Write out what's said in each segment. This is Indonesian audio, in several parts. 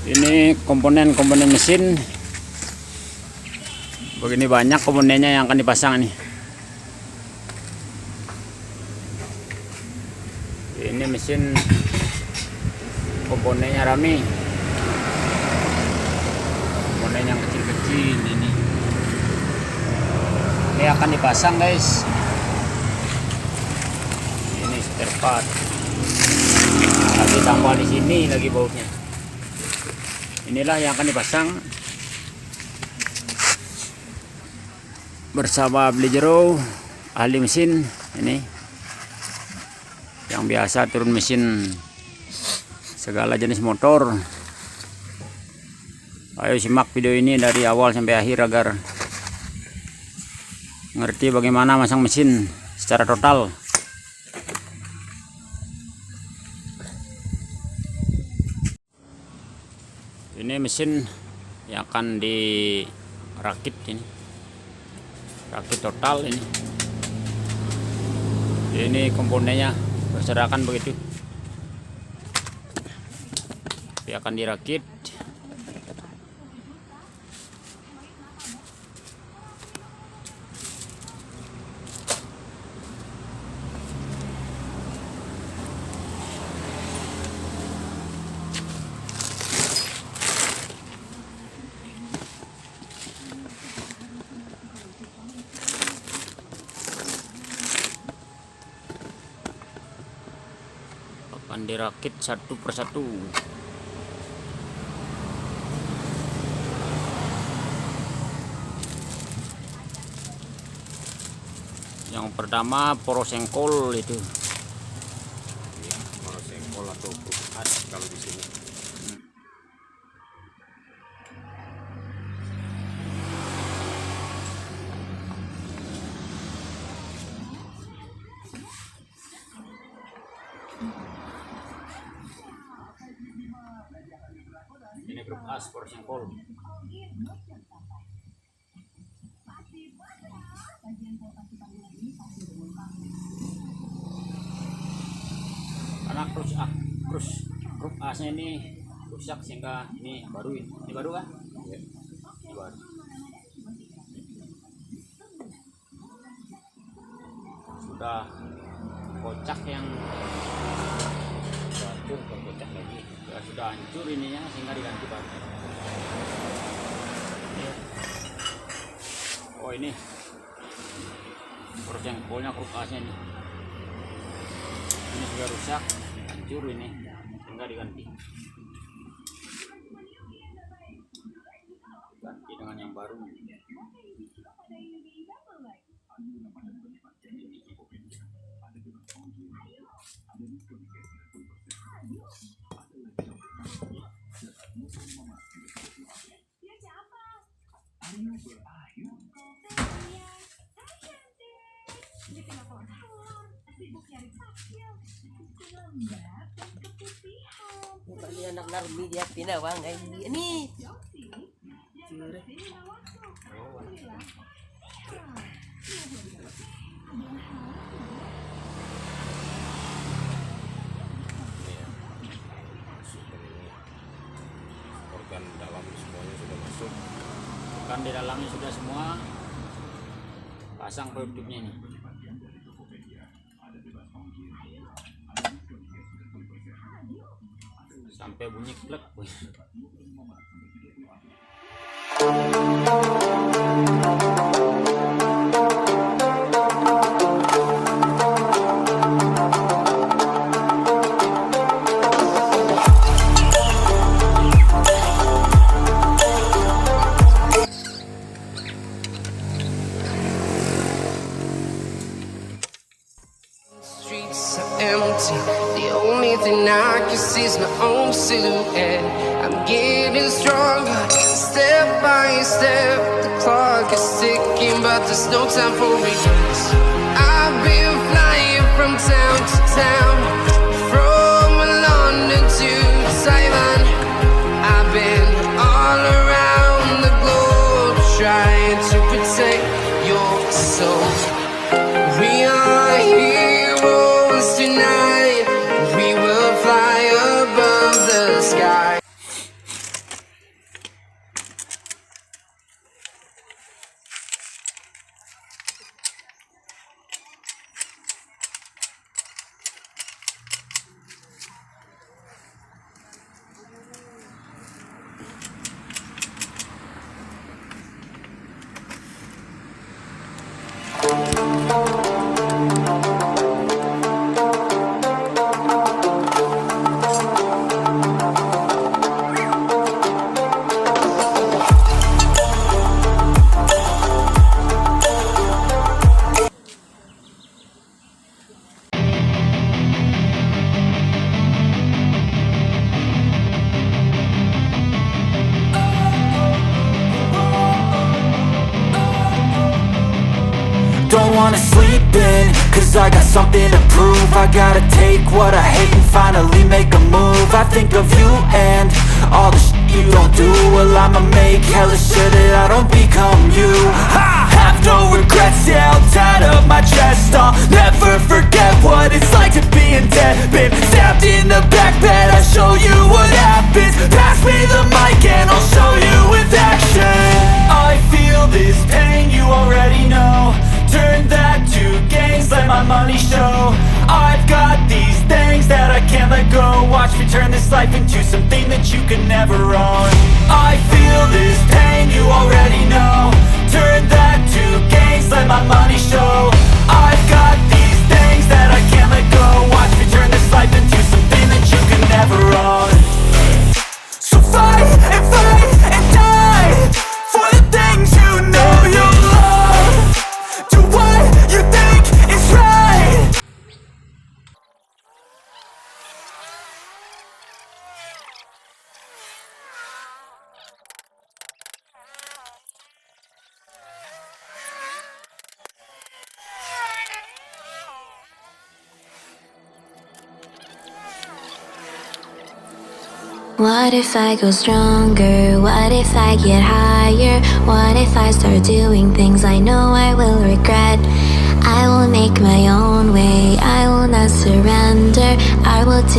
Ini komponen-komponen mesin. Begini banyak komponennya yang akan dipasang nih. Ini mesin komponennya rame. Komponen yang kecil-kecil ini. Ini akan dipasang, guys. Ini spare part. Lagi tambah di sini lagi bautnya. Inilah yang akan dipasang bersama beli jero ahli mesin ini yang biasa turun mesin segala jenis motor. Ayo simak video ini dari awal sampai akhir agar ngerti bagaimana masang mesin secara total. Ini mesin yang akan dirakit ini. Rakit total ini. Ini komponennya berserakan begitu. Dia akan dirakit. Akan dirakit satu persatu. Yang pertama poros engkol itu. Ya, poros engkol atau berat kalau di sini. Ini grup A poros engkol. Karena grup A-nya ini rusak sehingga ini baru ini baru kan? Ya. Ini baru. Sudah kocak yang jatuh ke kocak lagi. Ya, sudah hancur ininya sehingga diganti baru. Oh ini poros engkolnya grup A-nya ini. Ini sudah rusak, hancur ini, sehingga diganti dengan yang baru. Bali anak narbi dia pinawang ay ini. Organ dalam semuanya sudah masuk. Kan di dalamnya sudah semua, pasang produknya ini. Sampai bunyi klek. Empty. The only thing I can see is my own silhouette. I'm getting stronger, step by step. The clock is ticking, but there's no time for regrets. I've been flying from town to town, from London to Taiwan. I've been all around the globe trying to protect your soul. We are heroes tonight. We will fly above the sky. sleeping, cause I got something to prove. I gotta take what I hate and finally make a move. I think of you and all the shit you don't do. Well, I'ma make hella sure that I don't become you. I have no regrets, yeah, I'll tie up my chest. I'll never forget what it's like to be in debt. Been stabbed in the back bed, I'll show you what happens. Pass me the mic and I'll show you with action. I feel this pain, you already know. Turn that to gains, let my money show. I've got these things that I can't let go. Watch me turn this life into something that you can never own. I feel this pain, you already know. Turn that to gains, let my money show. I've got these things that I can't let go. Watch me turn this life into something that you can never own. So fight and die for the things you know you love. Do what you think is right. What if I go stronger? What if I get higher? What if I start doing things I know I will regret? I will make my own way, I will not surrender, I will do.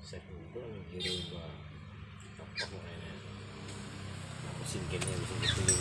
Segundo hero ba tapos mo kaya mesin kanya mesin gitu.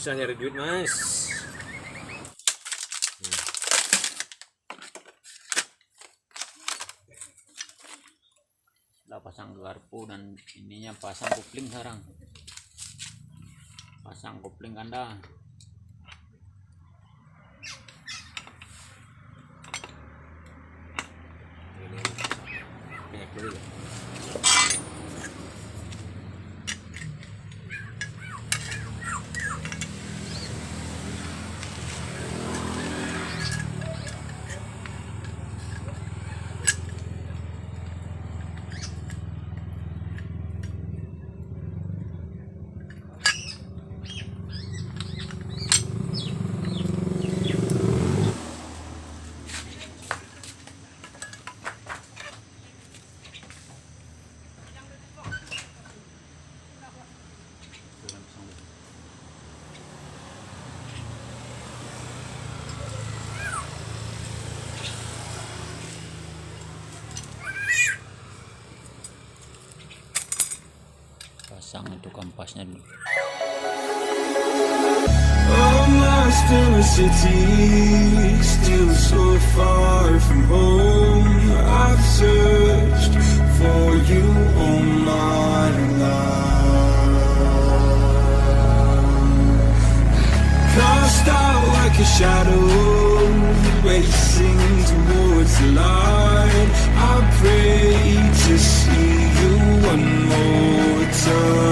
Susah nyari duit mas. Udah pasang garpu dan ininya pasang kopling sekarang. Pasang kopling ganda. Ini banyak dulu ya. Pasang itu kampasnya dulu. I'm lost in a city, still so far from home. I've searched for you all my life. Cast out like a shadow, racing towards the light. I pray to see you one more time.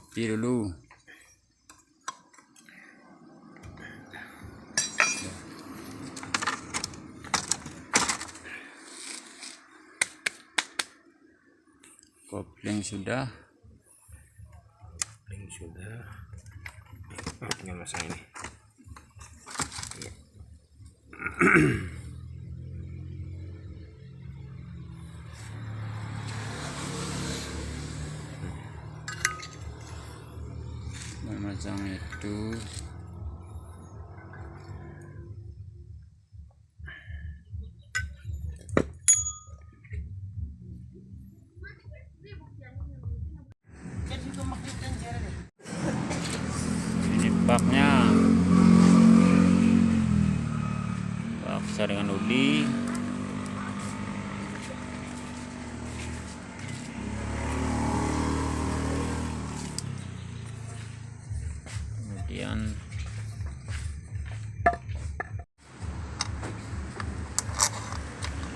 kopi dulu. Kopling sudah. Tinggal masang ini. Memasang itu. Ini baknya. Bak saringan uli. Kemudian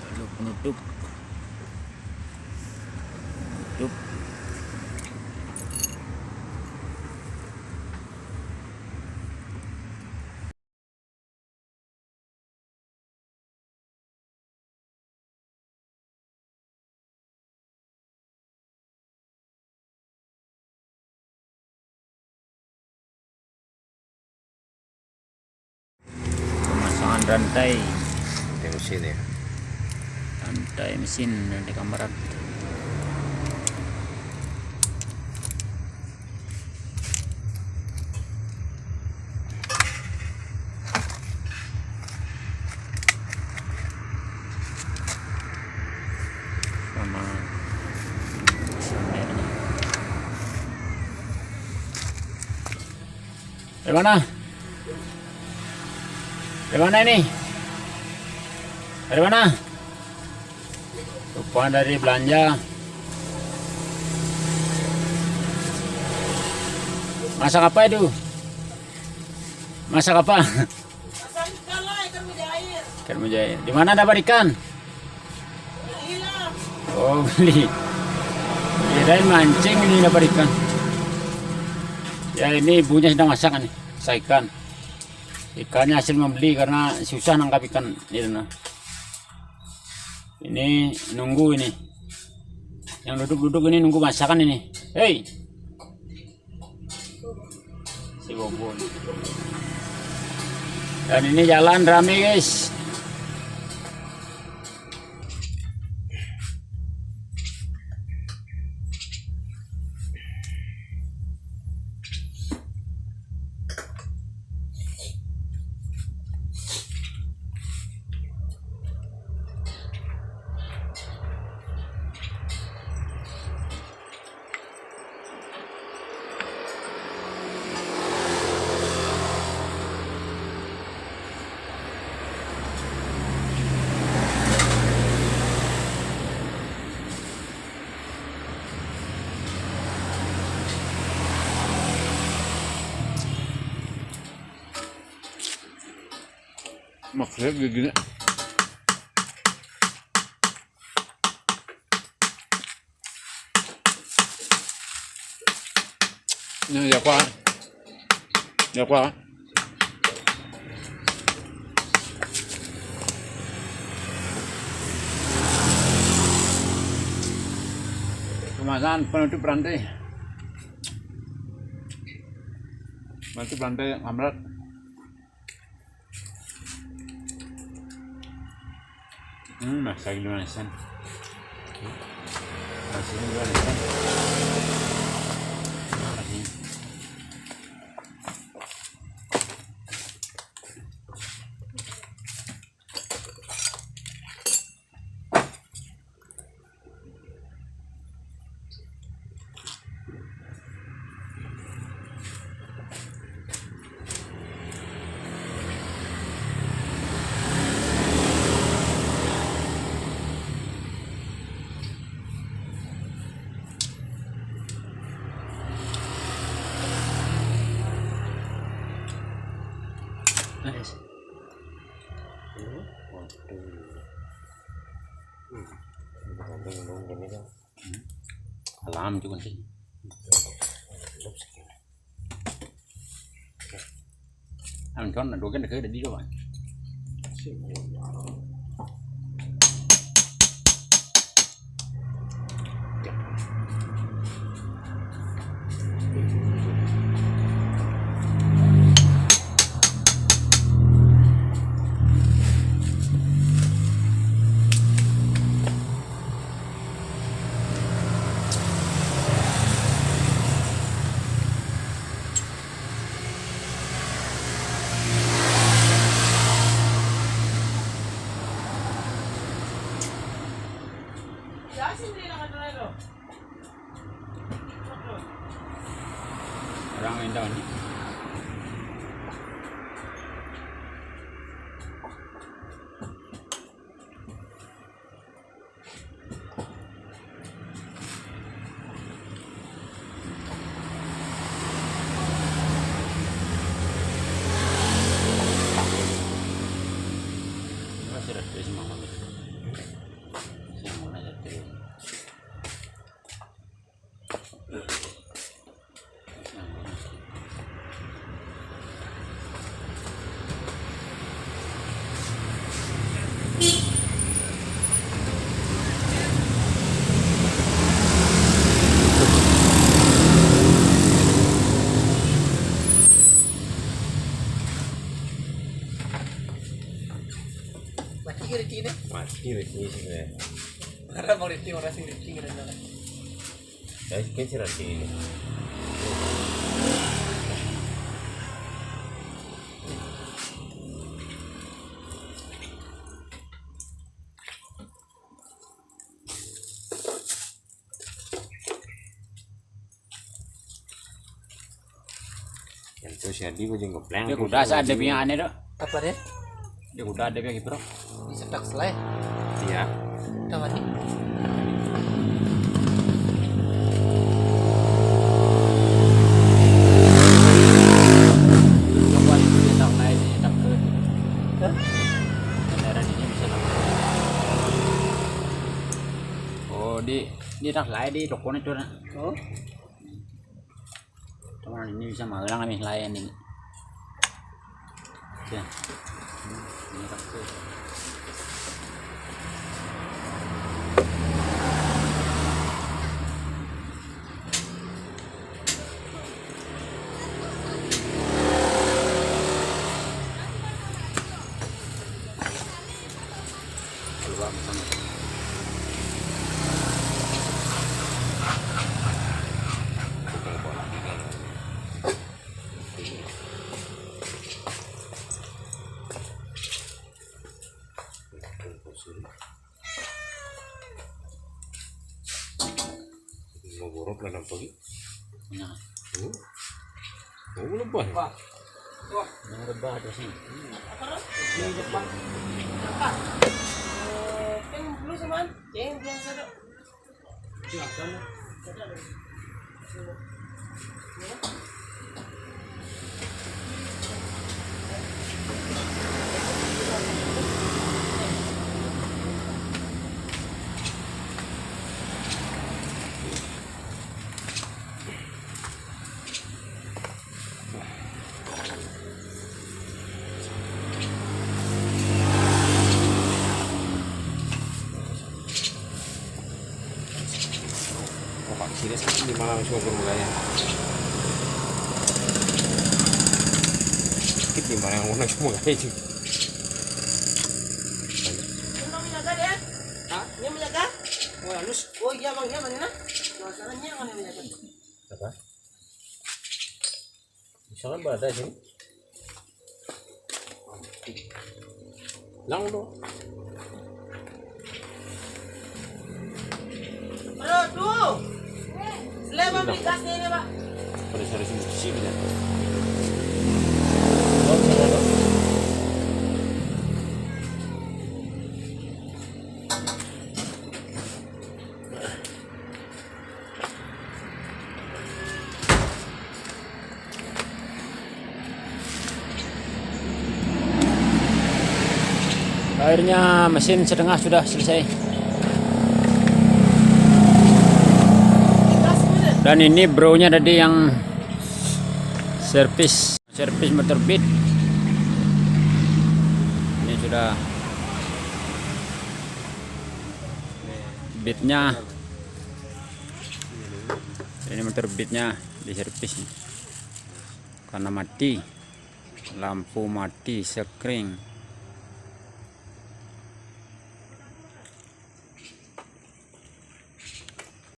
lalu penutup. Pemasangan rantai Di mesin ya. mesin di kamar. Sama dari mana? Dari mana ini? Dari mana? Rupanya dari belanja. Masak apa itu? Masak apa? Masak ikan lah, ikan mujair. Ikan mujair. Di mana dapat ikan? Hilang. Oh, beli. Kirain mancing ini dapat ikan. Ya ini ibunya sedang masak nih, masak ikan. Ikannya hasil membeli karena susah nangkap ikan itu nah. Ini nunggu ini. Yang duduk-duduk ini nunggu masakan ini. Hei. Si Bobon. Dan ini jalan rame guys. Maksudnya gini. Ini ya apa? Ya apa? Pemasangan penutup rantai. Penutup rantai kamar. Masak di Mesin. Masih di Mesin. Alam juga sih. Ăn con là đồ cái này cứ để đi đâu vậy? Orang yang down. Sudah semua. Semua jadi. Mati lagi sih gue. Karena mau riti orang sih riti kira kira. Ya kayak cerita ini. Yang tuh si Adi gue juga plan. Dia udah ada punya aneh dok. Apa deh? Dia udah ada punya bro. Sedak selai. Iya. Udah mati. Coba dia tak naik dia tak ke. Kendaraan ini bisa tak. Oh di tak lain di tokonya tuh nak. Oh. Teman ini bisa malang nih layan ini. Ya. Ini tak ke. Keluar sana. Mau borok lah nampak ni. Nah, Oh, lepas. yang rebah ada sini. Di depan. Kan dulu sama yang biasa dok. Oh, Pak sini sakit di malam semua berulangnya. Sakit di mana yang orang semua kayak itu. Yang menjaga dia? Hah? Yang menjaga? Oh halus. Oh iya bang, ya mana? Masalahnya yang mana menjaga? Apa? Misalnya berada sini. Lang dong. Halo tuh. Selama beli gasnya ini pak. Pada sore sini ya. Akhirnya mesin setengah sudah selesai. Dan ini bro-nya tadi yang servis motor beat. Ini sudah beatnya, ini motor beatnya diservis nih. Karena mati, lampu mati, sekring.